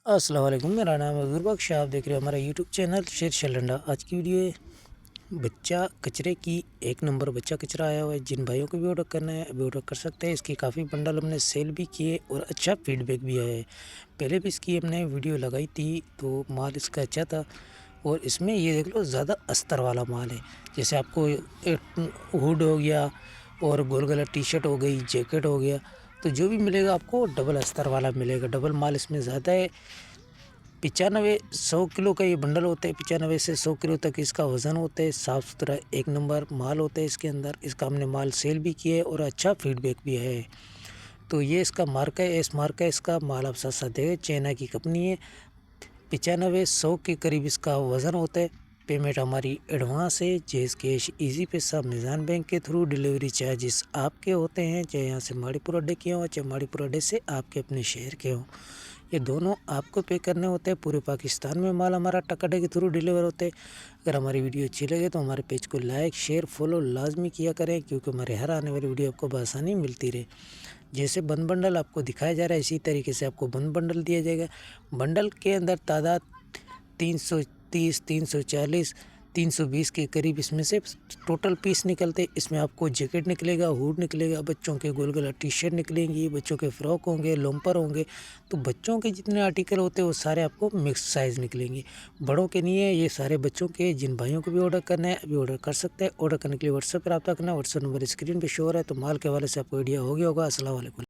अस्सलाम वालेकुम, मेरा नाम है गुरबख्श। आप देख रहे हो हमारा यूट्यूब चैनल शेर शैलेंडा। आज की वीडियो है बच्चा कचरे की। एक नंबर बच्चा कचरा आया हुआ है। जिन भाइयों को भी ऑर्डर करना है अभी ऑर्डर कर सकते हैं। इसकी काफ़ी बंडल हमने सेल भी किए और अच्छा फीडबैक भी आया है। पहले भी इसकी हमने वीडियो लगाई थी तो माल इसका अच्छा था। और इसमें ये देख लो ज़्यादा अस्तर वाला माल है। जैसे आपको एक हुड हो गया और गोल गला टी शर्ट हो गई, जैकेट हो गया, तो जो भी मिलेगा आपको डबल अस्तर वाला मिलेगा। डबल माल इसमें ज़्यादा है। 95-100 किलो का ये बंडल होता है। 95 से 100 किलो तक इसका वज़न होता है। साफ़ सुथरा एक नंबर माल होता है इसके अंदर। इसका हमने माल सेल भी किया है और अच्छा फीडबैक भी है। तो ये इसका मार्का है, एस मार्का है इसका। माल आप साथ साथ देखें, चाइना की कंपनी है। 95-100 के करीब इसका वज़न होता है। पेमेंट हमारी एडवांस है, जैस कैश, इजी पैसा, मिज़ान बैंक के थ्रू। डिलीवरी चार्जेस आपके होते हैं, चाहे यहाँ से माड़ीपुर अड्डे के हों चाहे माड़ीपुर अड्डे से आपके अपने शहर के हों। ये दोनों आपको पे करने होते हैं। पूरे पाकिस्तान में माल हमारा ट्रक अड्डे के थ्रू डिलीवर होते हैं। अगर हमारी वीडियो अच्छी लगे तो हमारे पेज को लाइक शेयर फॉलो लाजमी किया करें, क्योंकि हमारे हर आने वाली वीडियो आपको बआसानी मिलती रहे। जैसे बंद बंडल आपको दिखाया जा रहा है इसी तरीके से आपको बंद बंडल दिया जाएगा। बंडल के अंदर तादाद 330, 340, 320 के करीब इसमें से टोटल पीस निकलते। इसमें आपको जैकेट निकलेगा, हुड निकलेगा, बच्चों के गोल गला टी शर्ट निकलेंगी, बच्चों के फ्रॉक होंगे, लोम्पर होंगे। तो बच्चों के जितने आर्टिकल होते हैं वो सारे आपको मिक्स साइज़ निकलेंगे, बड़ों के नहीं है। ये सारे बच्चों के। जिन भाइयों को भी ऑर्डर करना है अभी ऑर्डर कर सकते हैं। ऑर्डर करने के लिए व्हाट्सएप पर रब्ता करना। व्हाट्सएप नंबर स्क्रीन पर शो हो रहा है। तो माल के हवाले से आपको आइडिया हो गया होगा। अस्सलाम वालेकुम।